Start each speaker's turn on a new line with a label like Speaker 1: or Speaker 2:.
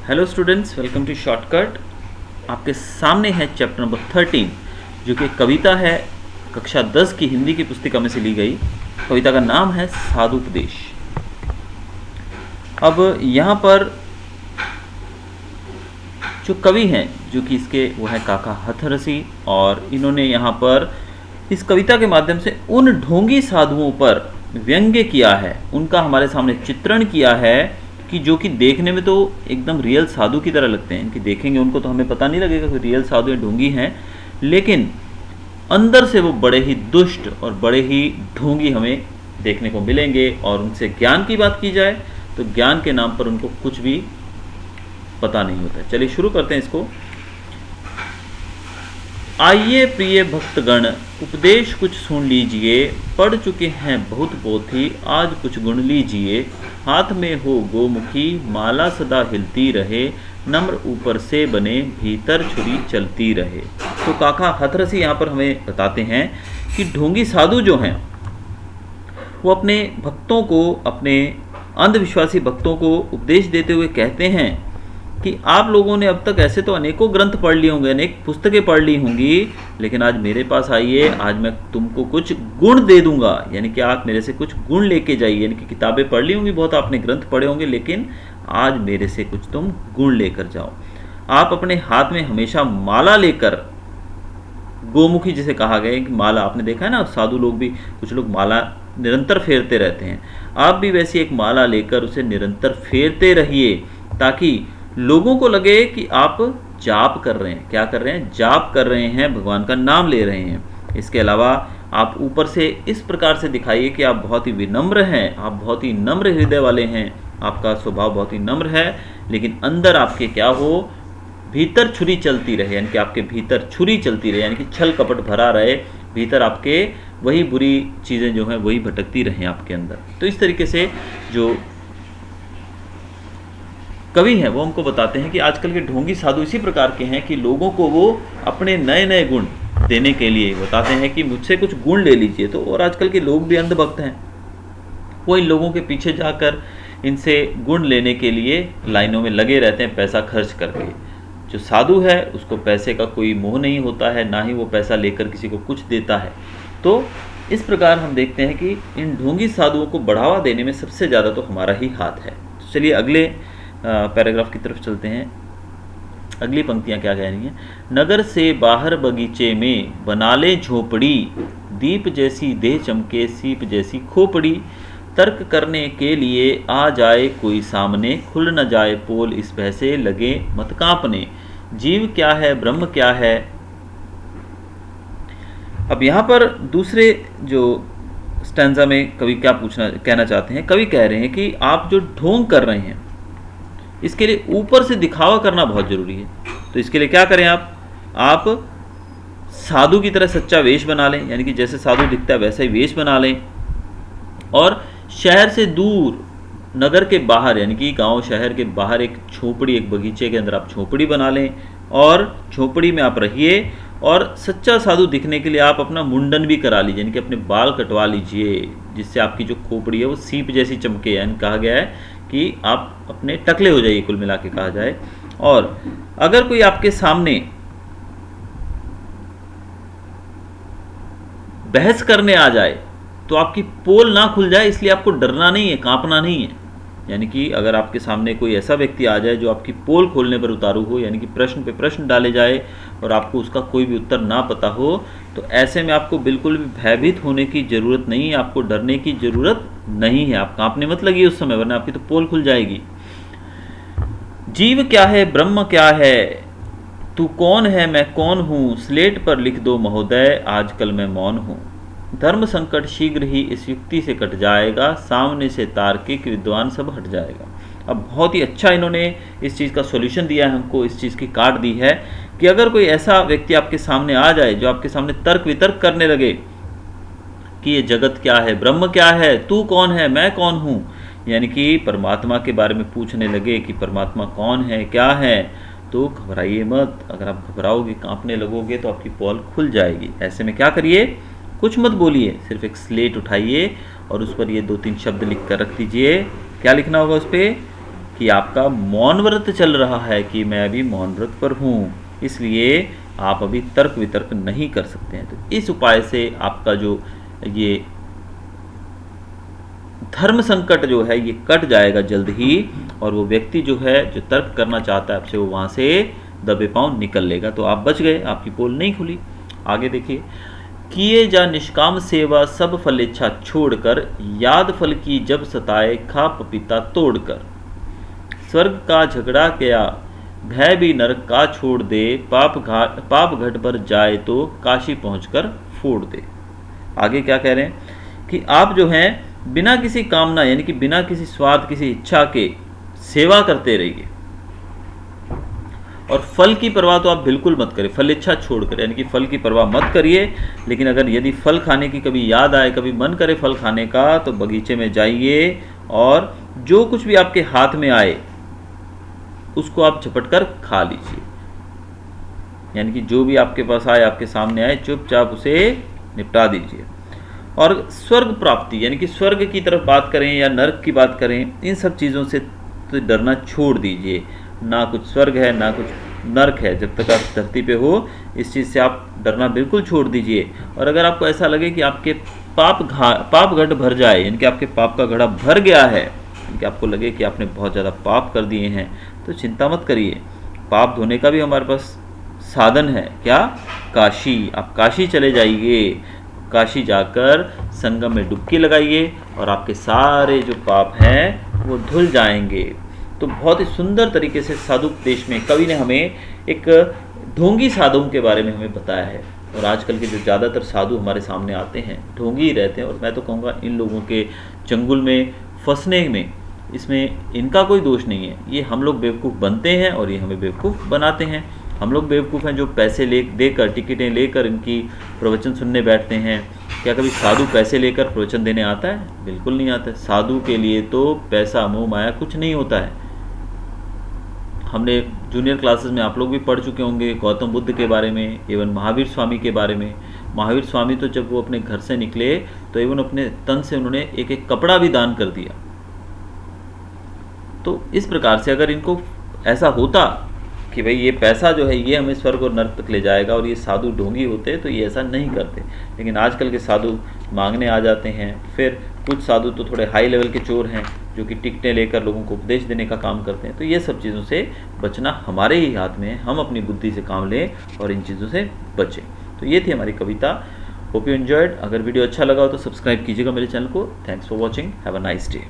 Speaker 1: Hello students, welcome to shortcut. आपके सामने है चैप्टर नंबर 13 जो कि कविता है कक्षा 10 की हिंदी की पुस्तिका में से ली गई। कविता का नाम है साधुपदेश। अब यहाँ पर जो कवि हैं जो कि इसके वो हैं काका हथरसी, और इन्होंने यहाँ पर इस कविता के माध्यम से उन ढोंगी साधुओं पर व्यंग्य किया है, उनका हमारे सामने चित्रण किया है कि जो कि देखने में तो एकदम रियल साधु की तरह लगते हैं। इनकी देखेंगे उनको तो हमें पता नहीं लगेगा कि रियल साधु या ढोंगी हैं, लेकिन अंदर से वो बड़े ही दुष्ट और बड़े ही ढोंगी हमें देखने को मिलेंगे। और उनसे ज्ञान की बात की जाए तो ज्ञान के नाम पर उनको कुछ भी पता नहीं होता। चलिए शुरू करते हैं इसको। आइए प्रिय भक्तगण, उपदेश कुछ सुन लीजिए। पढ़ चुके हैं बहुत पोथी, आज कुछ गुण लीजिए। हाथ में हो गोमुखी, माला सदा हिलती रहे। नम्र ऊपर से बने, भीतर छुरी चलती रहे। तो काका हथरसी यहाँ पर हमें बताते हैं कि ढोंगी साधु जो हैं वो अपने भक्तों को, अपने अंधविश्वासी भक्तों को उपदेश देते हुए कहते हैं कि आप लोगों ने अब तक ऐसे तो अनेकों ग्रंथ पढ़ लिए होंगे, अनेक पुस्तकें पढ़ ली होंगी, लेकिन आज मेरे पास आइए, आज मैं तुमको कुछ गुण दे दूंगा। यानी कि आप मेरे से कुछ गुण लेके जाइए। यानी कि किताबें पढ़ ली होंगी, बहुत आपने ग्रंथ पढ़े होंगे, लेकिन आज मेरे से कुछ तुम गुण लेकर जाओ। आप अपने हाथ में हमेशा माला लेकर, गोमुखी जिसे कहा गया है कि माला, आपने देखा है ना साधु लोग भी, कुछ लोग माला निरंतर फेरते रहते हैं। आप भी वैसी एक माला लेकर उसे निरंतर फेरते रहिए, ताकि लोगों को लगे कि आप जाप कर रहे हैं। क्या कर रहे हैं? जाप कर रहे हैं, भगवान का नाम ले रहे हैं। इसके अलावा आप ऊपर से इस प्रकार से दिखाइए कि आप बहुत ही विनम्र हैं, आप बहुत ही नम्र हृदय वाले हैं, आपका स्वभाव बहुत ही नम्र है, लेकिन अंदर आपके क्या हो, भीतर छुरी चलती रहे। यानी कि आपके भीतर छुरी चलती रहे, यानी कि छल कपट भरा रहे, भीतर आपके वही बुरी चीज़ें जो हैं वही भटकती रहें आपके अंदर। तो इस तरीके से जो कवि हैं वो हमको बताते हैं कि आजकल के ढोंगी साधु इसी प्रकार के हैं कि लोगों को वो अपने नए नए गुण देने के लिए बताते हैं कि मुझसे कुछ गुण ले लीजिए। तो और आजकल के लोग भी अंधभक्त हैं, वो इन लोगों के पीछे जाकर इनसे गुण लेने के लिए लाइनों में लगे रहते हैं, पैसा खर्च करके। जो साधु है उसको पैसे का कोई मोह नहीं होता है, ना ही वो पैसा लेकर किसी को कुछ देता है। तो इस प्रकार हम देखते हैं कि इन ढोंगी साधुओं को बढ़ावा देने में सबसे ज़्यादा तो हमारा ही हाथ है। तो चलिए अगले पैराग्राफ की तरफ चलते हैं। अगली पंक्तियां क्या कह रही हैं? नगर से बाहर बगीचे में बना ले झोपड़ी, दीप जैसी देह चमके सीप जैसी खोपड़ी। तर्क करने के लिए आ जाए कोई सामने, खुल न जाए पोल इस भय से लगे मत कांपने। जीव क्या है, ब्रह्म क्या है? अब यहाँ पर दूसरे जो स्टैंजा में कवि क्या कहना चाहते हैं? कवि कह रहे हैं कि आप जो ढोंग कर रहे हैं इसके लिए ऊपर से दिखावा करना बहुत जरूरी है। तो इसके लिए क्या करें? आप साधु की तरह सच्चा वेश बना लें, यानी कि जैसे साधु दिखता है वैसा ही वेश बना लें, और शहर से दूर, नगर के बाहर, यानी कि गांव शहर के बाहर एक झोपड़ी, एक बगीचे के अंदर आप झोपड़ी बना लें, और झोपड़ी में आप रहिए। और सच्चा साधु दिखने के लिए आप अपना मुंडन भी करा लीजिए, यानी कि अपने बाल कटवा लीजिए, जिससे आपकी जो खोपड़ी है वो सीप जैसी चमके। यानी कहा गया है कि आप अपने टकले हो जाइए, कुल मिला के कहा जाए। और अगर कोई आपके सामने बहस करने आ जाए तो आपकी पोल ना खुल जाए, इसलिए आपको डरना नहीं है, कांपना नहीं है। यानी कि अगर आपके सामने कोई ऐसा व्यक्ति आ जाए जो आपकी पोल खोलने पर उतारू हो, यानी कि प्रश्न पे प्रश्न डाले जाए और आपको उसका कोई भी उत्तर ना पता हो, तो ऐसे में आपको बिल्कुल भी भयभीत होने की ज़रूरत नहीं है, आपको डरने की ज़रूरत नहीं है। आप कांपने मत लगिए उस समय, वरना आपकी तो पोल खुल जाएगी। जीव क्या है, ब्रह्म क्या है, तू कौन है, मैं कौन हूँ, स्लेट पर लिख दो महोदय, आजकल मैं मौन हूँ। धर्म संकट शीघ्र ही इस युक्ति से कट जाएगा, सामने से तार्किक विद्वान सब हट जाएगा। अब बहुत ही अच्छा इन्होंने इस चीज़ का सॉल्यूशन दिया है हमको, इस चीज़ की काट दी है कि अगर कोई ऐसा व्यक्ति आपके सामने आ जाए जो आपके सामने तर्क वितर्क करने लगे कि ये जगत क्या है, ब्रह्म क्या है, तू कौन है, मैं कौन हूँ, यानी कि परमात्मा के बारे में पूछने लगे कि परमात्मा कौन है, क्या है, तो घबराइए मत। अगर आप घबराओगे, कांपने लगोगे, तो आपकी पोल खुल जाएगी। ऐसे में क्या करिए? कुछ मत बोलिए, सिर्फ एक स्लेट उठाइए और उस पर ये 2-3 शब्द लिख कर रख दीजिए। क्या लिखना होगा उस पर? कि आपका मौन व्रत चल रहा है कि मैं अभी मौन व्रत पर हूँ, इसलिए आप अभी तर्क वितर्क नहीं कर सकते हैं। तो इस उपाय से आपका जो ये धर्म संकट जो है ये कट जाएगा जल्द ही, और वो व्यक्ति जो है जो तर्क करना चाहता है आपसे वो वहाँ से दबे पांव निकल लेगा। तो आप बच गए, आपकी पोल नहीं खुली। आगे देखिए, किए जा निष्काम सेवा सब फल इच्छा छोड़कर, याद फल की जब सताए खा पपीता तोड़कर। स्वर्ग का झगड़ा क्या भय भी नरक का छोड़ दे, पाप घट पर जाए तो काशी पहुंचकर फोड़ दे। आगे क्या कह रहे हैं कि आप जो हैं बिना किसी कामना यानी कि बिना किसी स्वार्थ किसी इच्छा के सेवा करते रहिए, और फल की परवाह तो आप बिल्कुल मत करिए, फल इच्छा छोड़कर, यानी कि फल की परवाह मत करिए। लेकिन अगर यदि फल खाने की कभी याद आए, कभी मन करे फल खाने का, तो बगीचे में जाइए और जो कुछ भी आपके हाथ में आए उसको आप झपट कर खा लीजिए। यानी कि जो भी आपके पास आए, आपके सामने आए, चुपचाप उसे निपटा दीजिए। और स्वर्ग प्राप्ति यानी कि स्वर्ग की तरफ बात करें या नरक की बात करें, इन सब चीज़ों से तो डरना छोड़ दीजिए। ना कुछ स्वर्ग है ना कुछ नरक है, जब तक आप धरती पे हो इस चीज़ से आप डरना बिल्कुल छोड़ दीजिए। और अगर आपको ऐसा लगे कि आपके पाप घट भर जाए, यानी कि आपके पाप का घड़ा भर गया है, यानी कि आपको लगे कि आपने बहुत ज़्यादा पाप कर दिए हैं, तो चिंता मत करिए। पाप धोने का भी हमारे पास साधन है, क्या? काशी। आप काशी चले जाइए, काशी जाकर संगम में डुबकी लगाइए और आपके सारे जो पाप हैं वो धुल जाएंगे। तो बहुत ही सुंदर तरीके से साधुपदेश में कवि ने हमें एक ढोंगी साधुओं के बारे में हमें बताया है। और आजकल के जो ज़्यादातर साधु हमारे सामने आते हैं ढोंगी ही रहते हैं, और मैं तो कहूँगा इन लोगों के चंगुल में फंसने में इसमें इनका कोई दोष नहीं है। ये हम लोग बेवकूफ़ बनते हैं और ये हमें बेवकूफ़ बनाते हैं। हम लोग बेवकूफ़ हैं जो पैसे देकर टिकटें लेकर इनकी प्रवचन सुनने बैठते हैं। क्या कभी साधु पैसे लेकर प्रवचन देने आता है? बिल्कुल नहीं आता है। साधु के लिए तो पैसा मोह माया कुछ नहीं होता है। हमने जूनियर क्लासेस में आप लोग भी पढ़ चुके होंगे गौतम बुद्ध के बारे में, एवं महावीर स्वामी के बारे में। महावीर स्वामी तो जब वो अपने घर से निकले तो एवं अपने तन से उन्होंने एक एक कपड़ा भी दान कर दिया। तो इस प्रकार से अगर इनको ऐसा होता कि भाई ये पैसा जो है ये हमें स्वर्ग और नरक तक ले जाएगा और ये साधु ढोंगी होते तो ये ऐसा नहीं करते। लेकिन आजकल के साधु मांगने आ जाते हैं। फिर कुछ साधु तो थोड़े हाई लेवल के चोर हैं जो कि टिकटें लेकर लोगों को उपदेश देने का काम करते हैं। तो ये सब चीज़ों से बचना हमारे ही हाथ में है। हम अपनी बुद्धि से काम लें और इन चीज़ों से बचें। तो ये थी हमारी कविता। Hope you enjoyed. अगर वीडियो अच्छा लगा हो तो सब्सक्राइब कीजिएगा मेरे चैनल को। Thanks for watching. Have a nice day.